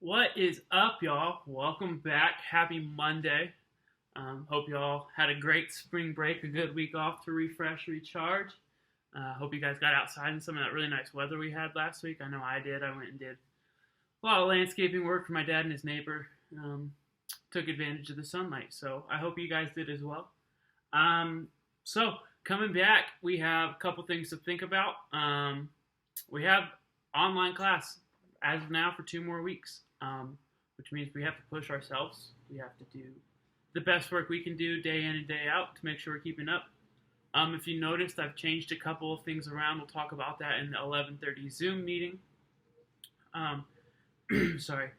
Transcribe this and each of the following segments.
What is up, y'all? Welcome back. Happy Monday. Hope y'all had a great spring break, a good week off to refresh, recharge. Hope you guys got outside in some of that really nice weather we had last week. I know I did. I went and did a lot of landscaping work for my dad and his neighbor. Took advantage of the sunlight. So I hope you guys did as well. So coming back, we have a couple things to think about. We have online class as of now for 2 more weeks, which means we have to push ourselves. We have to do the best work we can do day in and day out to make sure we're keeping up. If you noticed, I've changed a couple of things around. We'll talk about that in the 11:30 Zoom meeting. Um, sorry.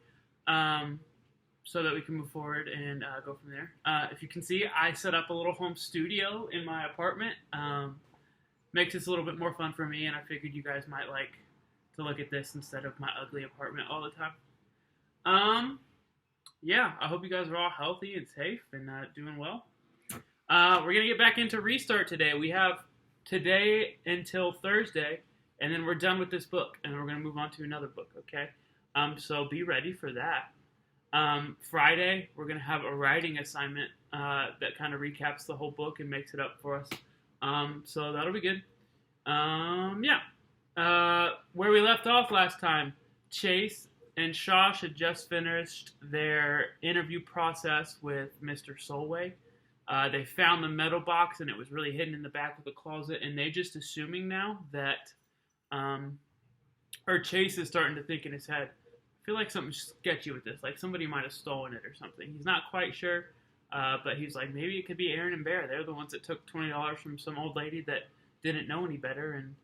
So that we can move forward and go from there. If you can see, I set up a little home studio in my apartment. Makes this a little bit more fun for me, and I figured you guys might like to look at this instead of my ugly apartment all the time. Yeah, I hope you guys are all healthy and safe and doing well. We're going to get back into Restart today. We have today until Thursday, and then we're done with this book, and we're going to move on to another book, okay? So be ready for that. Friday, we're going to have a writing assignment that kind of recaps the whole book and makes it up for us. So that'll be good. Yeah. Where we left off last time, Chase and Shosh had just finished their interview process with Mr. Solway. They found the metal box, and it was really hidden in the back of the closet, and they're just assuming now that, or Chase is starting to think in his head, I feel like something's sketchy with this, like somebody might have stolen it or something. He's not quite sure, but he's like, maybe it could be Aaron and Bear. They're the ones that took $20 from some old lady that didn't know any better, and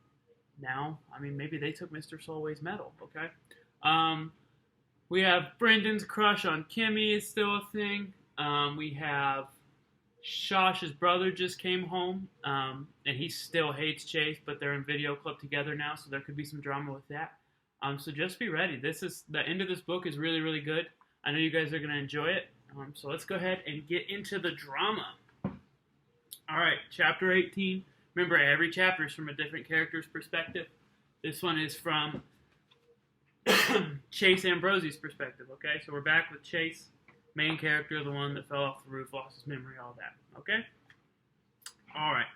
now, I mean, maybe they took Mr. Solway's medal, okay? We have Brendan's crush on Kimmy is still a thing. We have Shosh's brother just came home, and he still hates Chase, but they're in video clip together now, so there could be some drama with that. So just be ready. The end of this book is really, really good. I know you guys are going to enjoy it. So let's go ahead and get into the drama. All right, chapter 18. Remember, every chapter is from a different character's perspective. This one is from Chase Ambrosy's perspective, okay? So we're back with Chase, main character, the one that fell off the roof, lost his memory, all that, okay? All right.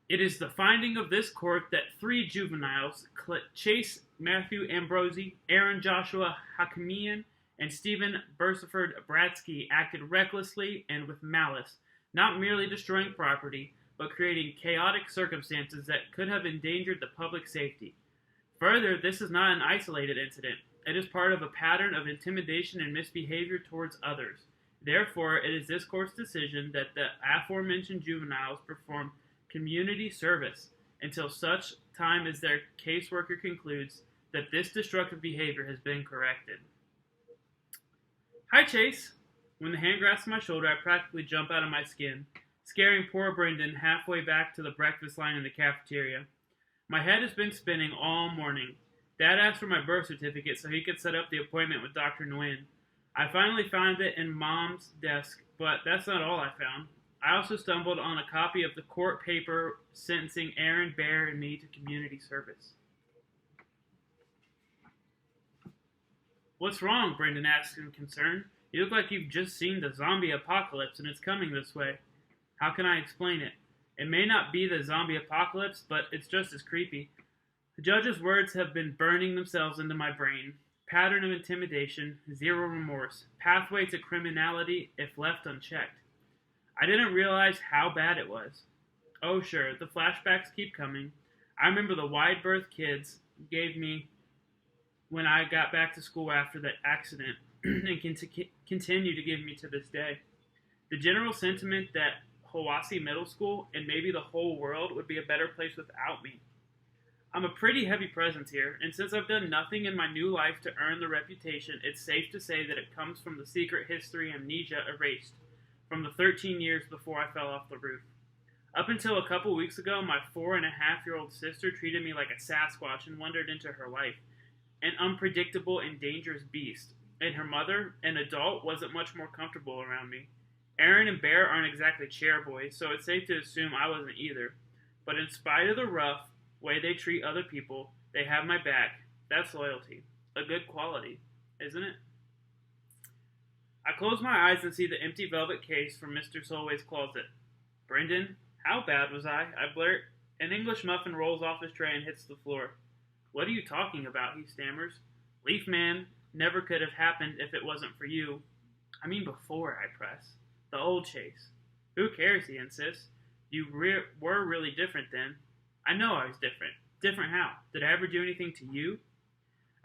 It is the finding of this court that 3 juveniles, Chase Matthew Ambrosy, Aaron Joshua Hakimian, and Stephen Bursaford Bradsky, acted recklessly and with malice, not merely destroying property, but creating chaotic circumstances that could have endangered the public safety. Further, this is not an isolated incident. It is part of a pattern of intimidation and misbehavior towards others. Therefore, it is this court's decision that the aforementioned juveniles perform community service until such time as their caseworker concludes that this destructive behavior has been corrected. Hi, Chase. When the hand grasps my shoulder, I practically jump out of my skin, scaring poor Brendan halfway back to the breakfast line in the cafeteria. My head has been spinning all morning. Dad asked for my birth certificate so he could set up the appointment with Dr. Nguyen. I finally found it in Mom's desk, but that's not all I found. I also stumbled on a copy of the court paper sentencing Aaron, Bear, and me to community service. What's wrong? Brendan asked in concern. You look like you've just seen the zombie apocalypse and it's coming this way. How can I explain it? It may not be the zombie apocalypse, but it's just as creepy. The judge's words have been burning themselves into my brain. Pattern of intimidation, zero remorse, pathway to criminality if left unchecked. I didn't realize how bad it was. Oh sure, the flashbacks keep coming. I remember the wide berth kids gave me when I got back to school after that accident and continue to give me to this day. The general sentiment that Hawassi Middle School and maybe the whole world would be a better place without me. I'm a pretty heavy presence here, and since I've done nothing in my new life to earn the reputation, it's safe to say that it comes from the secret history amnesia erased from the 13 years before I fell off the roof. Up until a couple weeks ago, my 4.5-year-old sister treated me like a Sasquatch and wandered into her life, an unpredictable and dangerous beast, and her mother, an adult, wasn't much more comfortable around me. Aaron and Bear aren't exactly chair boys, so it's safe to assume I wasn't either. But in spite of the rough way they treat other people, they have my back. That's loyalty. a good quality, isn't it? I close my eyes and see the empty velvet case from Mr. Solway's closet. Brendan, how bad was I? I blurt. An English muffin rolls off his tray and hits the floor. What are you talking about? He stammers. Leaf man, never could have happened if it wasn't for you. I mean before, I press. The old Chase. Who cares, he insists. You were really different then. I know I was different. Different how? Did I ever do anything to you?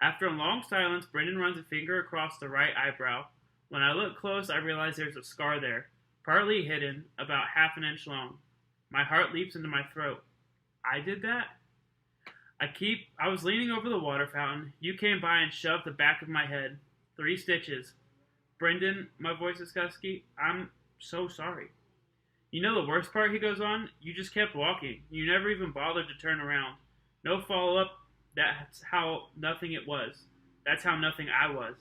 After a long silence, Brendan runs a finger across the right eyebrow. When I look close, I realize there's a scar there, partly hidden, about half an inch long. My heart leaps into my throat. I did that? I was leaning over the water fountain. You came by and shoved the back of my head. 3 stitches. Brendan, my voice is husky, I'm so sorry. You know the worst part, he goes on? You just kept walking. You never even bothered to turn around. No follow-up. That's how nothing it was. That's how nothing I was.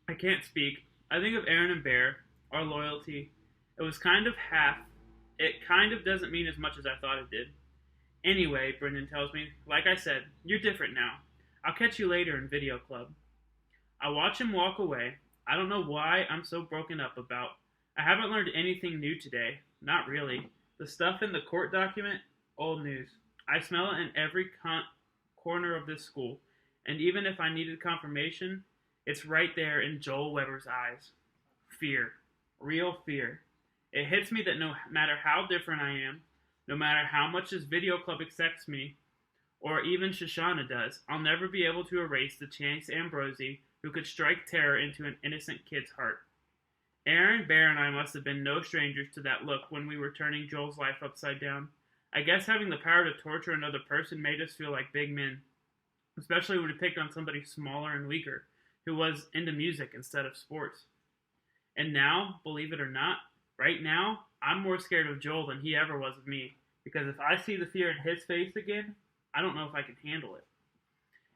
I can't speak. I think of Aaron and Bear, our loyalty. It was kind of half. It kind of doesn't mean as much as I thought it did. Anyway, Brendan tells me, like I said, you're different now. I'll catch you later in video club. I watch him walk away. I don't know why I'm so broken up about. I haven't learned anything new today. Not really. The stuff in the court document, old news. I smell it in every corner of this school. And even if I needed confirmation, it's right there in Joel Weber's eyes. Fear. Real fear. It hits me that no matter how different I am, no matter how much this video club accepts me, or even Shoshana does, I'll never be able to erase the Chance Ambrosi who could strike terror into an innocent kid's heart. Aaron, Bear, and I must have been no strangers to that look when we were turning Joel's life upside down. I guess having the power to torture another person made us feel like big men, especially when we picked on somebody smaller and weaker, who was into music instead of sports. And now, believe it or not, right now, I'm more scared of Joel than he ever was of me, because if I see the fear in his face again, I don't know if I can handle it.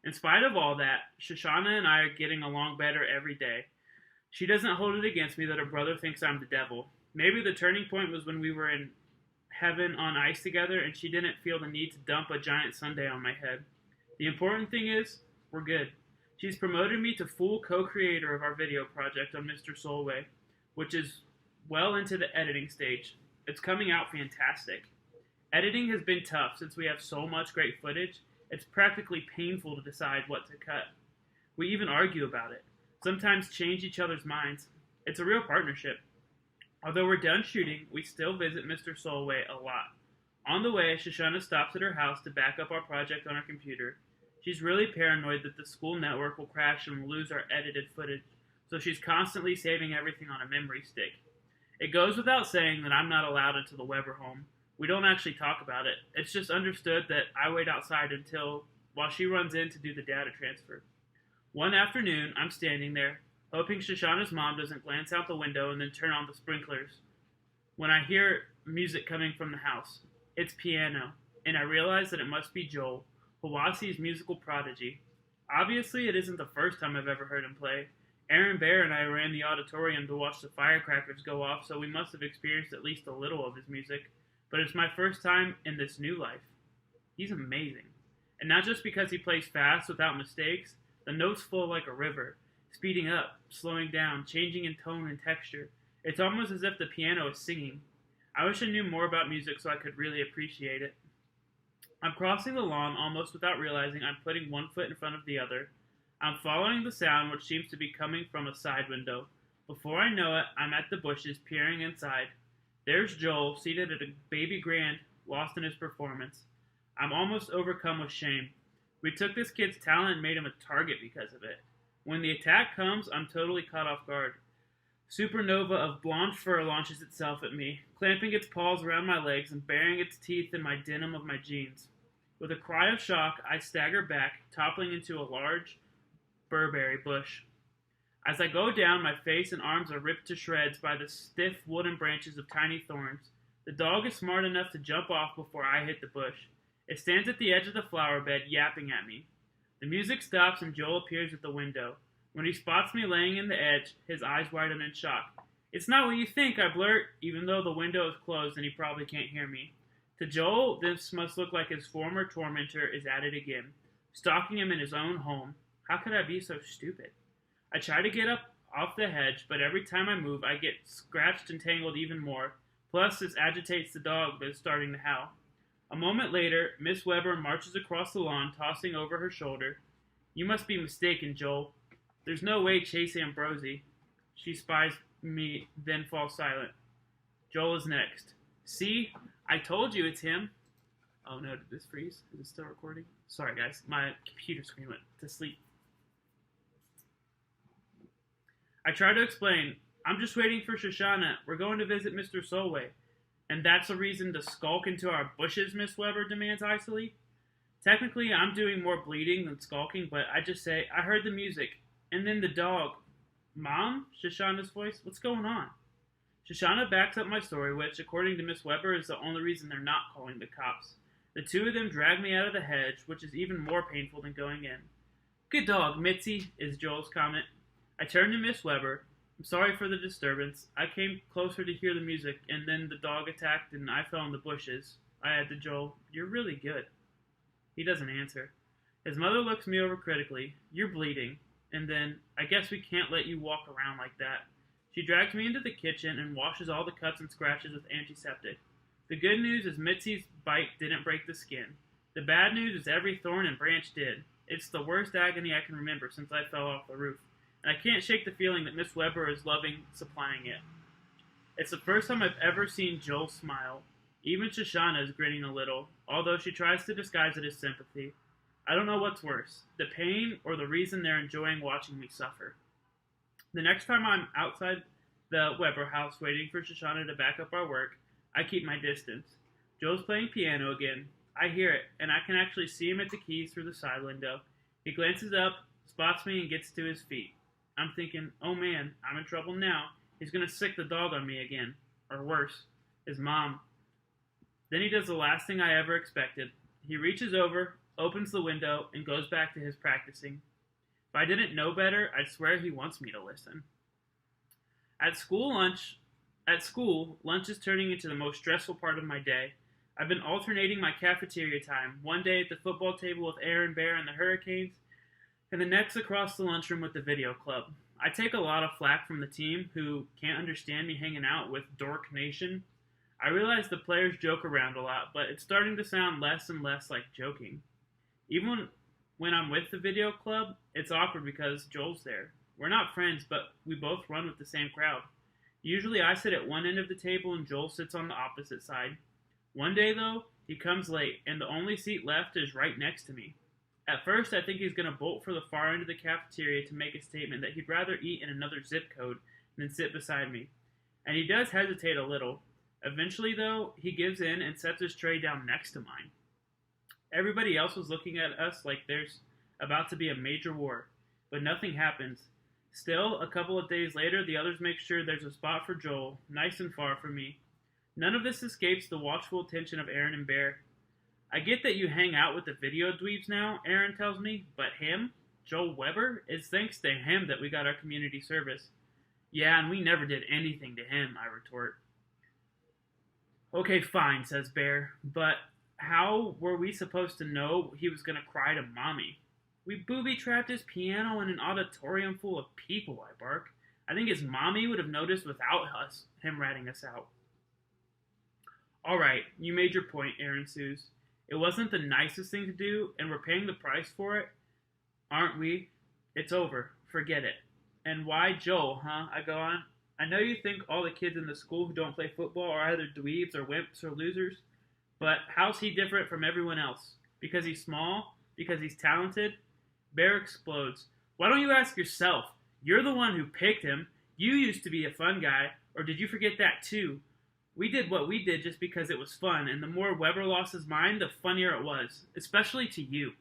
In spite of all that, Shoshana and I are getting along better every day. She doesn't hold it against me that her brother thinks I'm the devil. Maybe the turning point was when we were in heaven on ice together and she didn't feel the need to dump a giant sundae on my head. The important thing is, we're good. She's promoted me to full co-creator of our video project on Mr. Solway, which is well into the editing stage. It's coming out fantastic. Editing has been tough since we have so much great footage. It's practically painful to decide what to cut. We even argue about it. Sometimes change each other's minds. It's a real partnership. Although we're done shooting, we still visit Mr. Solway a lot. On the way, Shoshana stops at her house to back up our project on her computer. She's really paranoid that the school network will crash and we'll lose our edited footage, so she's constantly saving everything on a memory stick. It goes without saying that I'm not allowed into the Weber home. We don't actually talk about it. It's just understood that I wait outside while she runs in to do the data transfer. One afternoon, I'm standing there, hoping Shoshana's mom doesn't glance out the window and then turn on the sprinklers, when I hear music coming from the house. It's piano, and I realize that it must be Joel, Hawasi's musical prodigy. Obviously, it isn't the first time I've ever heard him play. Aaron Bear and I were in the auditorium to watch the firecrackers go off, so we must have experienced at least a little of his music. But it's my first time in this new life. He's amazing. And not just because he plays fast without mistakes, the notes flow like a river, speeding up, slowing down, changing in tone and texture. It's almost as if the piano is singing. I wish I knew more about music so I could really appreciate it. I'm crossing the lawn almost without realizing I'm putting one foot in front of the other. I'm following the sound which seems to be coming from a side window. Before I know it, I'm at the bushes peering inside. There's Joel, seated at a baby grand, lost in his performance. I'm almost overcome with shame. We took this kid's talent and made him a target because of it. When the attack comes, I'm totally caught off guard. Supernova of blonde fur launches itself at me, clamping its paws around my legs and burying its teeth in my denim of my jeans. With a cry of shock, I stagger back, toppling into a large burberry bush. As I go down, my face and arms are ripped to shreds by the stiff wooden branches of tiny thorns. The dog is smart enough to jump off before I hit the bush. It stands at the edge of the flower bed, yapping at me. The music stops and Joel appears at the window. When he spots me laying in the edge, his eyes widen in shock. "It's not what you think," I blurt, even though the window is closed and he probably can't hear me. To Joel, this must look like his former tormentor is at it again, stalking him in his own home. How could I be so stupid? I try to get up off the hedge, but every time I move, I get scratched and tangled even more. Plus, this agitates the dog that is starting to howl. A moment later, Miss Weber marches across the lawn, tossing over her shoulder. You must be mistaken, Joel. There's no way Chase Ambrosi. She spies me, then falls silent. Joel is next. See? I told you it's him. Oh no, did this freeze? Is it still recording? Sorry guys, my computer screen went to sleep. I try to explain. I'm just waiting for Shoshana. We're going to visit Mr. Solway. And that's a reason to skulk into our bushes, Miss Weber demands icily. Technically, I'm doing more bleeding than skulking, but I just say, I heard the music. And then the dog. Mom? Shoshana's voice. What's going on? Shoshana backs up my story, which, according to Miss Weber, is the only reason they're not calling the cops. The two of them drag me out of the hedge, which is even more painful than going in. Good dog, Mitzi, is Joel's comment. I turn to Miss Weber. I'm sorry for the disturbance. I came closer to hear the music, and then the dog attacked and I fell in the bushes. I add to Joel, You're really good. He doesn't answer. His mother looks me over critically. You're bleeding. And then, I guess we can't let you walk around like that. She drags me into the kitchen and washes all the cuts and scratches with antiseptic. The good news is Mitzi's bite didn't break the skin. The bad news is every thorn and branch did. It's the worst agony I can remember since I fell off the roof. And I can't shake the feeling that Miss Weber is loving supplying it. It's the first time I've ever seen Joel smile. Even Shoshana is grinning a little, although she tries to disguise it as sympathy. I don't know what's worse, the pain or the reason they're enjoying watching me suffer. The next time I'm outside the Weber house waiting for Shoshana to back up our work, I keep my distance. Joel's playing piano again. I hear it, and I can actually see him at the keys through the side window. He glances up, spots me, and gets to his feet. I'm thinking, oh man, I'm in trouble now. He's going to sick the dog on me again. Or worse, his mom. Then he does the last thing I ever expected. He reaches over, opens the window, and goes back to his practicing. If I didn't know better, I'd swear he wants me to listen. At school, lunch is turning into the most stressful part of my day. I've been alternating my cafeteria time, one day at the football table with Aaron Bear and the Hurricanes, and the next across the lunchroom with the video club. I take a lot of flack from the team, who can't understand me hanging out with Dork Nation. I realize the players joke around a lot, but it's starting to sound less and less like joking. Even when I'm with the video club, it's awkward because Joel's there. We're not friends, but we both run with the same crowd. Usually I sit at one end of the table and Joel sits on the opposite side. One day, though, he comes late, and the only seat left is right next to me. At first, I think he's going to bolt for the far end of the cafeteria to make a statement that he'd rather eat in another zip code than sit beside me. And he does hesitate a little. Eventually, though, he gives in and sets his tray down next to mine. Everybody else was looking at us like there's about to be a major war, but nothing happens. Still, a couple of days later, the others make sure there's a spot for Joel, nice and far from me. None of this escapes the watchful attention of Aaron and Bear. I get that you hang out with the video dweebs now, Aaron tells me, but him, Joel Weber, it's thanks to him that we got our community service. Yeah, and we never did anything to him, I retort. Okay, fine, says Bear, but how were we supposed to know he was going to cry to Mommy? We booby-trapped his piano in an auditorium full of people, I bark. I think his mommy would have noticed without him ratting us out. All right, you made your point, Aaron sues. It wasn't the nicest thing to do, and we're paying the price for it, aren't we? It's over. Forget it. And why Joel, huh? I go on. I know you think all the kids in the school who don't play football are either dweebs or wimps or losers, but how's he different from everyone else? Because he's small? Because he's talented? Bear explodes. Why don't you ask yourself? You're the one who picked him. You used to be a fun guy, or did you forget that too? We did what we did just because it was fun, and the more Weber lost his mind, the funnier it was, especially to you.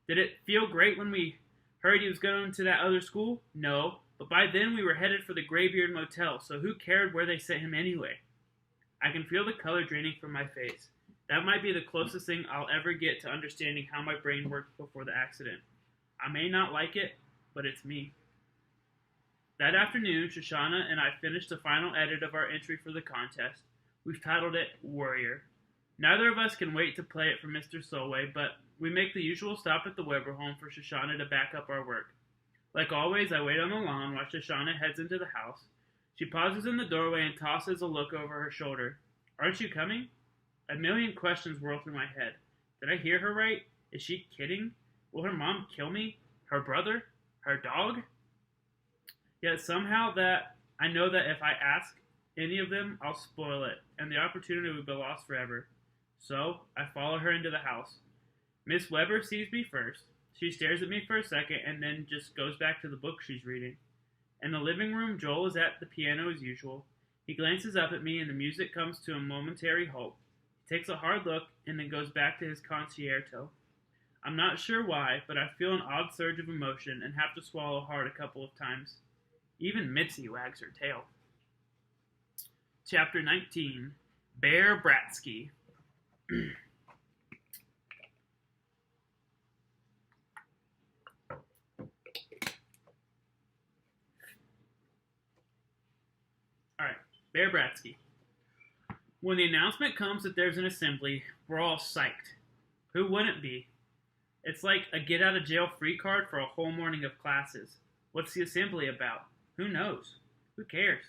Did it feel great when we heard he was going to that other school? No, but by then we were headed for the Graybeard Motel, so who cared where they sent him anyway? I can feel the color draining from my face. That might be the closest thing I'll ever get to understanding how my brain worked before the accident. I may not like it, but it's me. That afternoon, Shoshana and I finished the final edit of our entry for the contest. We've titled it Warrior. Neither of us can wait to play it for Mr. Solway, but We make the usual stop at the Weber home for Shoshana to back up our work. Like always, I wait on the lawn while Shoshana heads into the house. She pauses in the doorway and tosses a look over her shoulder. Aren't you coming? A million questions whirl through my head. Did I hear her right? Is she kidding? Will her mom kill me? Her brother? Her dog? Yet somehow that I know that if I ask any of them, I'll spoil it, and the opportunity will be lost forever. So, I follow her into the house. Miss Weber sees me first. She stares at me for a second and then just goes back to the book she's reading. In the living room, Joel is at the piano as usual. He glances up at me and the music comes to a momentary halt. He takes a hard look and then goes back to his concerto. I'm not sure why, but I feel an odd surge of emotion and have to swallow hard a couple of times. Even Mitzi wags her tail. Chapter 19, Bear Bratsky. Alright, Bear Bratsky. When the announcement comes that there's an assembly, we're all psyched. Who wouldn't be? It's like a get-out-of-jail-free card for a whole morning of classes. What's the assembly about? Who knows? Who cares?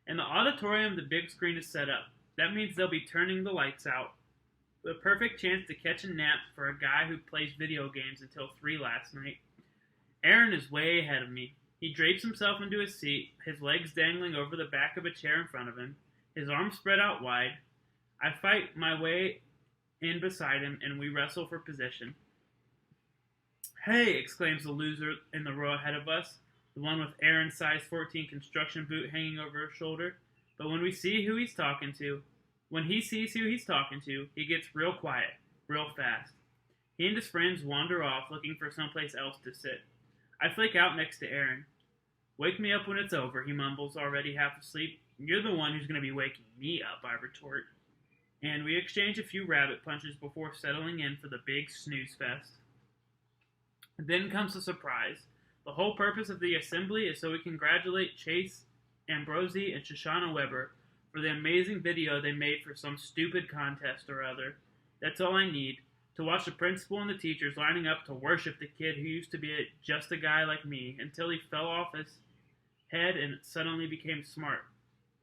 In the auditorium, the big screen is set up. That means they'll be turning the lights out. The perfect chance to catch a nap for a guy who plays video games until 3 last night. Aaron is way ahead of me. He drapes himself into his seat, his legs dangling over the back of a chair in front of him, his arms spread out wide. I fight my way in beside him, and we wrestle for position. Hey, exclaims the loser in the row ahead of us, the one with Aaron's size 14 construction boot hanging over her shoulder. But when he sees who he's talking to, he gets real quiet, real fast. He and his friends wander off looking for someplace else to sit. I flake out next to Aaron. Wake me up when it's over, he mumbles, already half asleep. You're the one who's going to be waking me up, I retort. And we exchange a few rabbit punches before settling in for the big snooze fest. Then comes the surprise. The whole purpose of the assembly is so we congratulate Chase, Ambrosi, and Shoshana Weber for the amazing video they made for some stupid contest or other. That's all I need, to watch the principal and the teachers lining up to worship the kid who used to be just a guy like me until he fell off his head and suddenly became smart.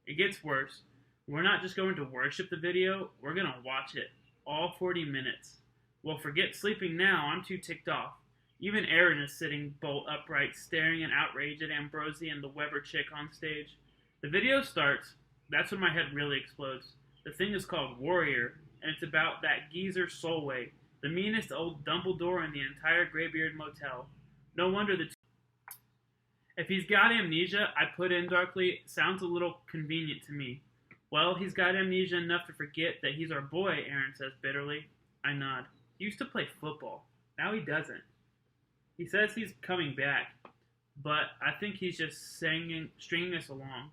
It gets worse. We're not just going to worship the video, we're going to watch it. All 40 minutes. Well, forget sleeping now, I'm too ticked off. Even Aaron is sitting bolt upright, staring in outrage at Ambrosi and the Weber chick on stage. The video starts. That's when my head really explodes. The thing is called Warrior, and it's about that geezer Solway, the meanest old Dumbledore in the entire Greybeard Motel. No wonder If he's got amnesia, I put in darkly, sounds a little convenient to me. Well, he's got amnesia enough to forget that he's our boy, Aaron says bitterly. I nod. He used to play football. Now he doesn't. He says he's coming back, but I think he's just stringing us along.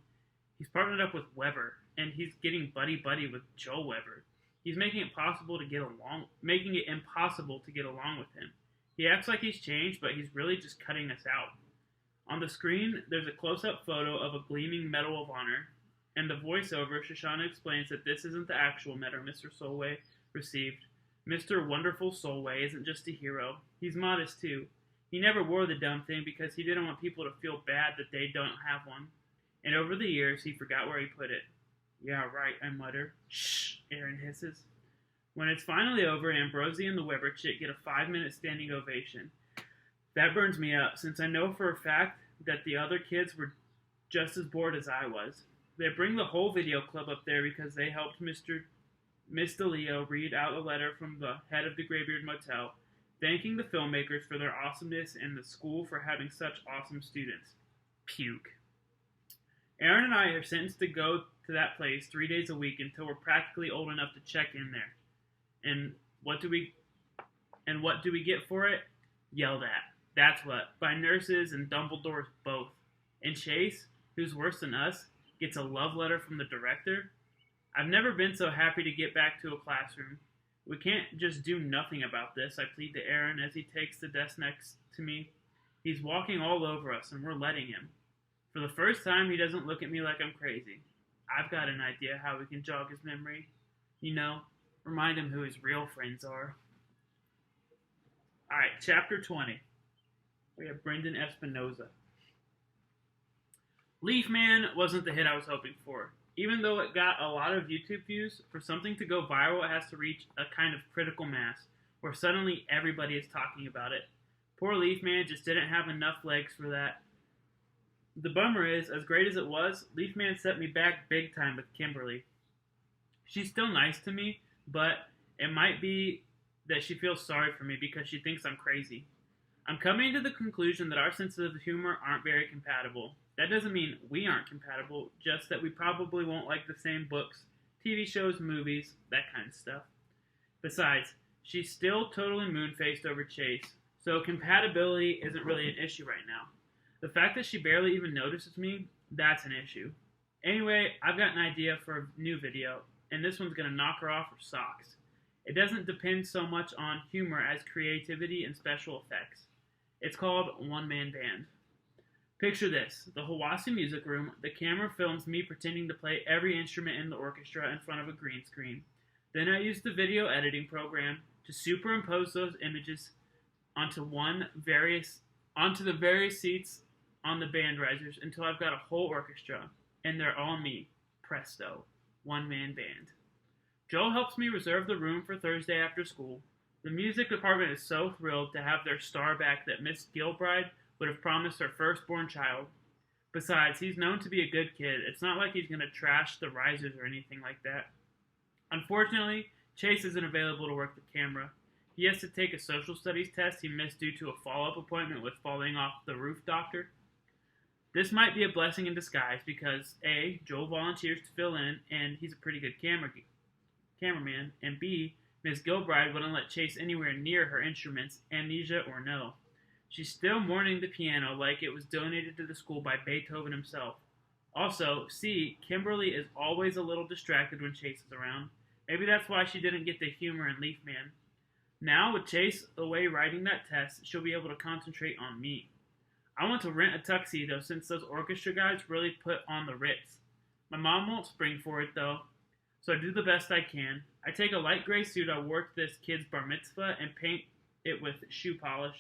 He's partnered up with Weber, and he's getting buddy-buddy with Joe Weber. He's making it impossible to get along with him. He acts like he's changed, but he's really just cutting us out. On the screen, there's a close-up photo of a gleaming Medal of Honor, and the voiceover, Shoshana explains that this isn't the actual medal Mr. Solway received. Mr. Wonderful Solway isn't just a hero. He's modest, too. He never wore the dumb thing because he didn't want people to feel bad that they don't have one. And over the years, he forgot where he put it. Yeah, right, I mutter. Shh, Aaron hisses. When it's finally over, Ambrosi and the Weber chick get a 5-minute standing ovation. That burns me up, since I know for a fact that the other kids were just as bored as I was. They bring the whole video club up there because they helped Miss DeLeo read out a letter from the head of the Greybeard Motel, thanking the filmmakers for their awesomeness and the school for having such awesome students. Puke. Aaron and I are sentenced to go to that place 3 days a week until we're practically old enough to check in there. And what do we get for it? Yelled at. That's what. By nurses and Dumbledores both. And Chase, who's worse than us, gets a love letter from the director. I've never been so happy to get back to a classroom. We can't just do nothing about this, I plead to Aaron as he takes the desk next to me. He's walking all over us, and we're letting him. For the first time, he doesn't look at me like I'm crazy. I've got an idea how we can jog his memory. You know, remind him who his real friends are. All right, chapter 20. We have Brendan Espinoza. Leaf Man wasn't the hit I was hoping for. Even though it got a lot of YouTube views, for something to go viral, it has to reach a kind of critical mass where suddenly everybody is talking about it. Poor Leaf Man just didn't have enough legs for that. The bummer is, as great as it was, Leaf Man set me back big time with Kimberly. She's still nice to me, but it might be that she feels sorry for me because she thinks I'm crazy. I'm coming to the conclusion that our senses of humor aren't very compatible. That doesn't mean we aren't compatible, just that we probably won't like the same books, TV shows, movies, that kind of stuff. Besides, she's still totally moon-faced over Chase, so compatibility isn't really an issue right now. The fact that she barely even notices me, that's an issue. Anyway, I've got an idea for a new video, and this one's going to knock her off her socks. It doesn't depend so much on humor as creativity and special effects. It's called One Man Band. Picture this, the Hawassi Music Room, the camera films me pretending to play every instrument in the orchestra in front of a green screen. Then I use the video editing program to superimpose those images onto the various seats on the band risers until I've got a whole orchestra, and they're all me. Presto. One man band. Joel helps me reserve the room for Thursday after school. The music department is so thrilled to have their star back that Miss Gilbride would have promised her firstborn child. Besides, he's known to be a good kid. It's not like he's going to trash the risers or anything like that. Unfortunately, Chase isn't available to work the camera. He has to take a social studies test he missed due to a follow-up appointment with falling off the roof doctor. This might be a blessing in disguise because A, Joel volunteers to fill in, and he's a pretty good cameraman, and B, Miss Gilbride wouldn't let Chase anywhere near her instruments, amnesia or no. She's still mourning the piano like it was donated to the school by Beethoven himself. Also, C, Kimberly is always a little distracted when Chase is around. Maybe that's why she didn't get the humor in Leaf Man. Now, with Chase away writing that test, she'll be able to concentrate on me. I want to rent a tuxedo since those orchestra guys really put on the Ritz. My mom won't spring for it though, so I do the best I can. I take a light gray suit I wore to this kid's bar mitzvah and paint it with shoe polish.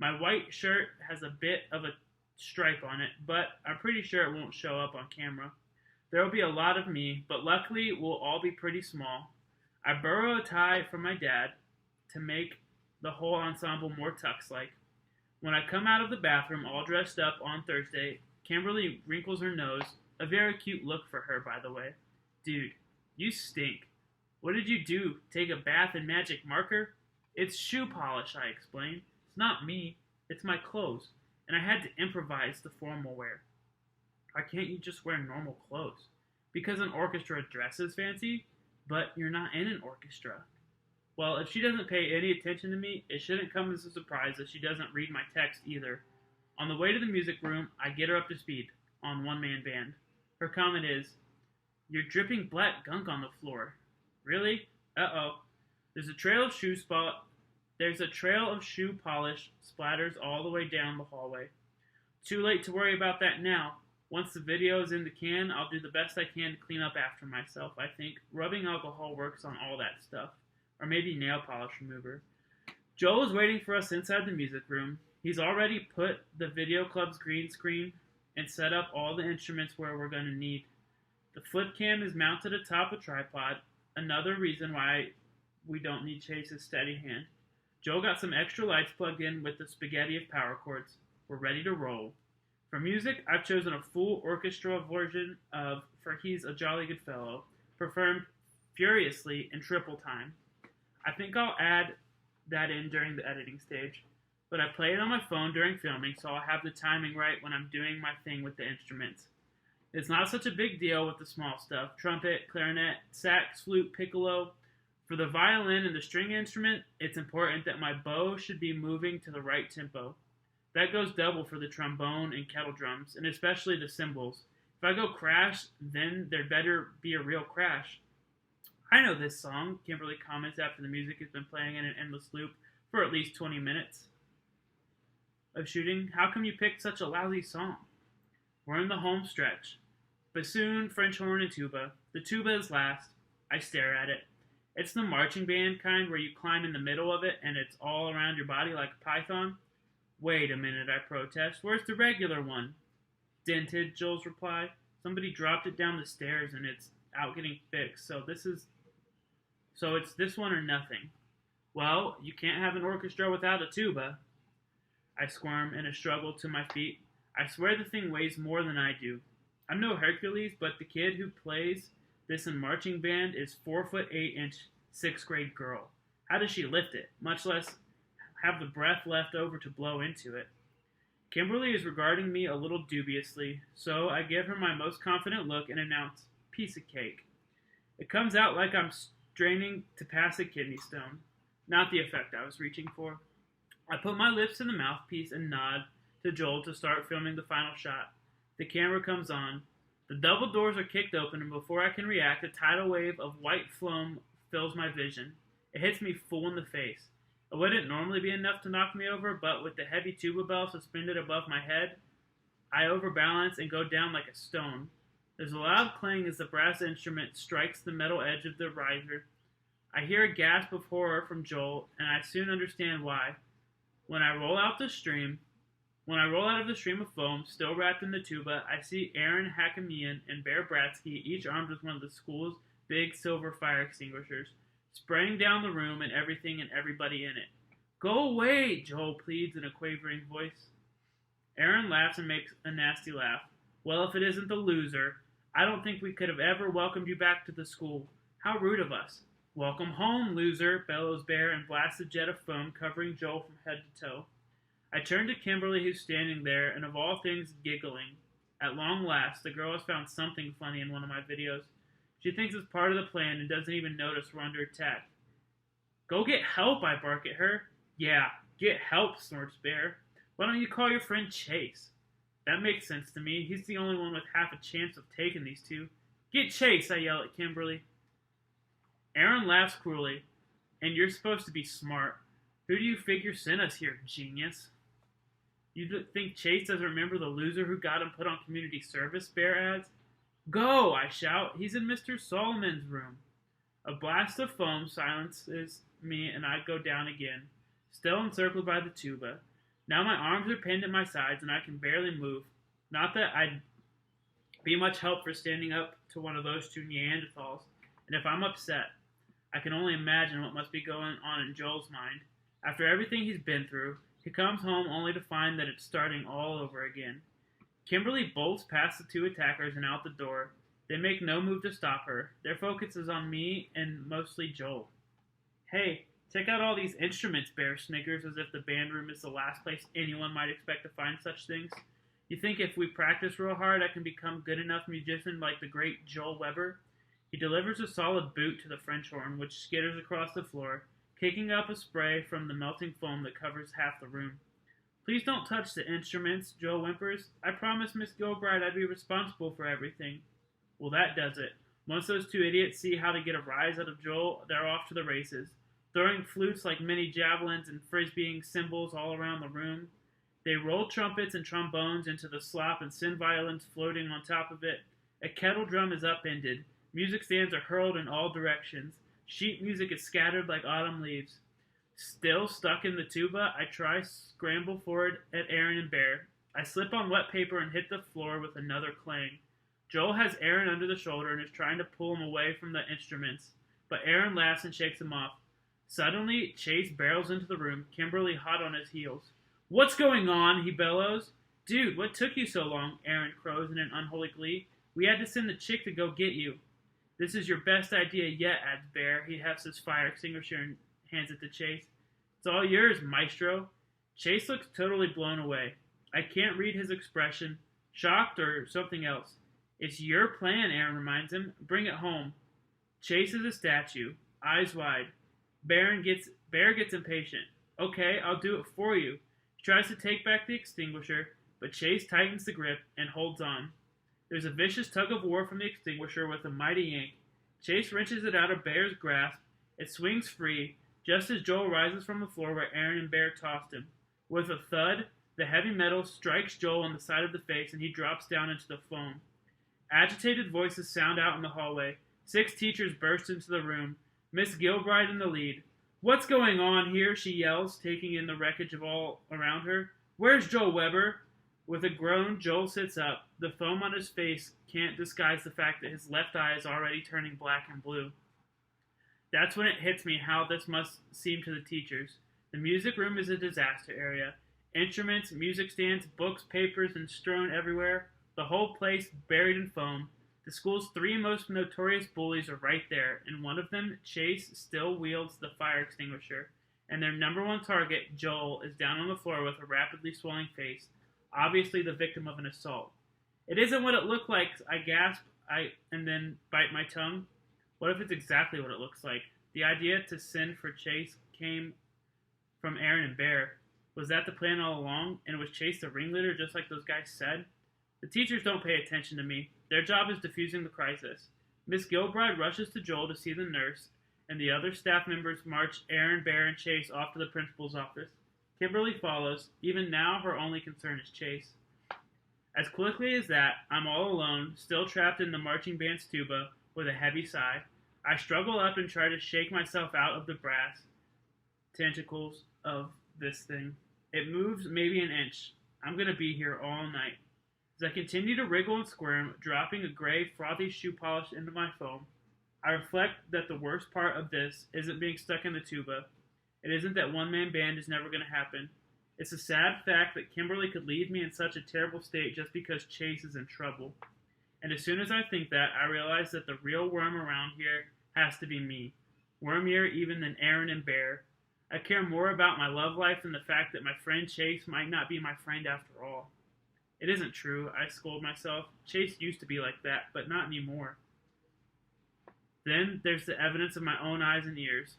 My white shirt has a bit of a stripe on it, but I'm pretty sure it won't show up on camera. There will be a lot of me, but luckily we'll all be pretty small. I borrow a tie from my dad to make the whole ensemble more tux-like. When I come out of the bathroom all dressed up on Thursday, Kimberly wrinkles her nose. A very cute look for her, by the way. Dude, you stink. What did you do? Take a bath in magic marker? It's shoe polish, I explain. It's not me. It's my clothes. And I had to improvise the formal wear. Why can't you just wear normal clothes? Because an orchestra dress is fancy, but you're not in an orchestra. Well, if she doesn't pay any attention to me, it shouldn't come as a surprise that she doesn't read my text either. On the way to the music room, I get her up to speed on One Man Band. Her comment is, "You're dripping black gunk on the floor." Really? Uh-oh. There's a trail of shoe polish splatters all the way down the hallway. Too late to worry about that now. Once the video is in the can, I'll do the best I can to clean up after myself, I think. Rubbing alcohol works on all that stuff. Or maybe nail polish remover. Joel is waiting for us inside the music room. He's already put the video club's green screen and set up all the instruments where we're going to need. The flip cam is mounted atop a tripod, another reason why we don't need Chase's steady hand. Joel got some extra lights plugged in with the spaghetti of power cords. We're ready to roll. For music, I've chosen a full orchestra version of For He's a Jolly Good Fellow, performed furiously in triple time. I think I'll add that in during the editing stage, but I play it on my phone during filming so I'll have the timing right when I'm doing my thing with the instruments. It's not such a big deal with the small stuff, trumpet, clarinet, sax, flute, piccolo. For the violin and the string instrument, it's important that my bow should be moving to the right tempo. That goes double for the trombone and kettle drums, and especially the cymbals. If I go crash, then there better be a real crash. I know this song, Kimberly comments after the music has been playing in an endless loop for at least 20 minutes of shooting. How come you picked such a lousy song? We're in the home stretch. Bassoon, French horn, and tuba. The tuba is last. I stare at it. It's the marching band kind where you climb in the middle of it and it's all around your body like a python. Wait a minute, I protest. Where's the regular one? Dented, Joel's reply. Somebody dropped it down the stairs and it's out getting fixed. So it's this one or nothing. Well, you can't have an orchestra without a tuba. I squirm in a struggle to my feet. I swear the thing weighs more than I do. I'm no Hercules, but the kid who plays this in marching band is 4'8" 6th grade girl. How does she lift it? Much less have the breath left over to blow into it. Kimberly is regarding me a little dubiously, so I give her my most confident look and announce, piece of cake. It comes out like I'm straining to pass a kidney stone. Not the effect I was reaching for. I put my lips to the mouthpiece and nod to Joel to start filming the final shot. The camera comes on. The double doors are kicked open, and before I can react, a tidal wave of white foam fills my vision. It hits me full in the face. It wouldn't normally be enough to knock me over, but with the heavy tuba bell suspended above my head, I overbalance and go down like a stone. There's a loud clang as the brass instrument strikes the metal edge of the riser. I hear a gasp of horror from Joel, and I soon understand why. When I roll out of the stream of foam, still wrapped in the tuba, I see Aaron Hakamian and Bear Bratsky, each armed with one of the school's big silver fire extinguishers, spraying down the room and everything and everybody in it. Go away, Joel pleads in a quavering voice. Aaron laughs and makes a nasty laugh. Well, if it isn't the loser, I don't think we could have ever welcomed you back to the school. How rude of us. Welcome home, loser, bellows Bear and blasts a jet of foam covering Joel from head to toe. I turn to Kimberly, who's standing there, and of all things, giggling. At long last, the girl has found something funny in one of my videos. She thinks it's part of the plan and doesn't even notice we're under attack. Go get help, I bark at her. Yeah, get help, snorts Bear. Why don't you call your friend Chase? That makes sense to me. He's the only one with half a chance of taking these two. Get Chase, I yell at Kimberly. Aaron laughs cruelly. And you're supposed to be smart. Who do you figure sent us here, genius? You think Chase doesn't remember the loser who got him put on community service, Bear adds. Go, I shout. He's in Mr. Solomon's room. A blast of foam silences me and I go down again, still encircled by the tuba. Now my arms are pinned at my sides and I can barely move. Not that I'd be much help for standing up to one of those two Neanderthals. And if I'm upset, I can only imagine what must be going on in Joel's mind. After everything he's been through, he comes home only to find that it's starting all over again. Kimberly bolts past the two attackers and out the door. They make no move to stop her. Their focus is on me and mostly Joel. Hey, check out all these instruments, Bear sniggers, as if the band room is the last place anyone might expect to find such things. You think if we practice real hard, I can become good enough musician like the great Joel Weber? He delivers a solid boot to the French horn, which skitters across the floor, kicking up a spray from the melting foam that covers half the room. Please don't touch the instruments, Joel whimpers. I promised Miss Gilbride I'd be responsible for everything. Well, that does it. Once those two idiots see how to get a rise out of Joel, they're off to the races, throwing flutes like mini javelins and frisbeeing cymbals all around the room. They roll trumpets and trombones into the slop and send violins floating on top of it. A kettle drum is upended. Music stands are hurled in all directions. Sheet music is scattered like autumn leaves. Still stuck in the tuba, I try scramble forward at Aaron and Bear. I slip on wet paper and hit the floor with another clang. Joel has Aaron under the shoulder and is trying to pull him away from the instruments, but Aaron laughs and shakes him off. Suddenly, Chase barrels into the room, Kimberly hot on his heels. What's going on? He bellows. Dude, what took you so long? Aaron crows in an unholy glee. We had to send the chick to go get you. This is your best idea yet, adds Bear. He hefts his fire extinguisher and hands it to Chase. It's all yours, maestro. Chase looks totally blown away. I can't read his expression, shocked or something else. It's your plan, Aaron reminds him. Bring it home. Chase is a statue, eyes wide. Bear gets impatient. Okay, I'll do it for you. He tries to take back the extinguisher, but Chase tightens the grip and holds on. There's a vicious tug of war from the extinguisher with a mighty yank. Chase wrenches it out of Bear's grasp. It swings free, just as Joel rises from the floor where Aaron and Bear tossed him. With a thud, the heavy metal strikes Joel on the side of the face and he drops down into the foam. Agitated voices sound out in the hallway. 6 teachers burst into the room. Miss Gilbride in the lead. "What's going on here?" she yells, taking in the wreckage of all around her. "Where's Joel Weber?" With a groan, Joel sits up. The foam on his face can't disguise the fact that his left eye is already turning black and blue. That's when it hits me how this must seem to the teachers. The music room is a disaster area. Instruments, music stands, books, papers, and strewn everywhere. The whole place buried in foam. The school's three most notorious bullies are right there, and one of them, Chase, still wields the fire extinguisher. And their number one target, Joel, is down on the floor with a rapidly swelling face, obviously the victim of an assault. "It isn't what it looked like," I gasp, and then bite my tongue. What if it's exactly what it looks like? The idea to send for Chase came from Aaron and Bear. Was that the plan all along? And was Chase the ringleader just like those guys said? The teachers don't pay attention to me. Their job is diffusing the crisis. Miss Gilbride rushes to Joel to see the nurse, and the other staff members march Aaron, Bear, and Chase off to the principal's office. Kimberly follows. Even now, her only concern is Chase. As quickly as that, I'm all alone, still trapped in the marching band's tuba, with a heavy sigh. I struggle up and try to shake myself out of the brass tentacles of this thing. It moves maybe an inch. I'm going to be here all night. As I continue to wriggle and squirm, dropping a gray, frothy shoe polish into my foam, I reflect that the worst part of this isn't being stuck in the tuba. It isn't that one-man band is never going to happen. It's a sad fact that Kimberly could leave me in such a terrible state just because Chase is in trouble. And as soon as I think that, I realize that the real worm around here has to be me. Wormier even than Aaron and Bear. I care more about my love life than the fact that my friend Chase might not be my friend after all. It isn't true, I scold myself. Chase used to be like that, but not anymore. Then there's the evidence of my own eyes and ears.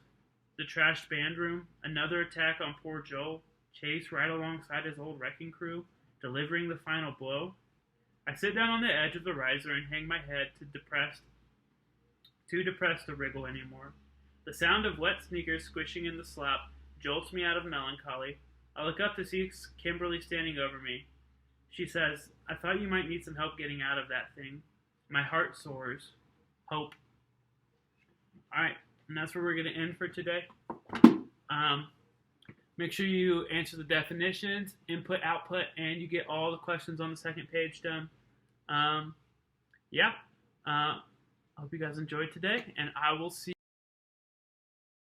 The trashed band room, another attack on poor Joel, Chase right alongside his old wrecking crew, delivering the final blow. I sit down on the edge of the riser and hang my head too depressed to wriggle anymore. The sound of wet sneakers squishing in the slop jolts me out of melancholy. I look up to see Kimberly standing over me. She says, "I thought you might need some help getting out of that thing." My heart soars. Hope. Alright, and that's where we're going to end for today. Make sure you answer the definitions, input, output, and you get all the questions on the second page done. I hope you guys enjoyed today, and I will see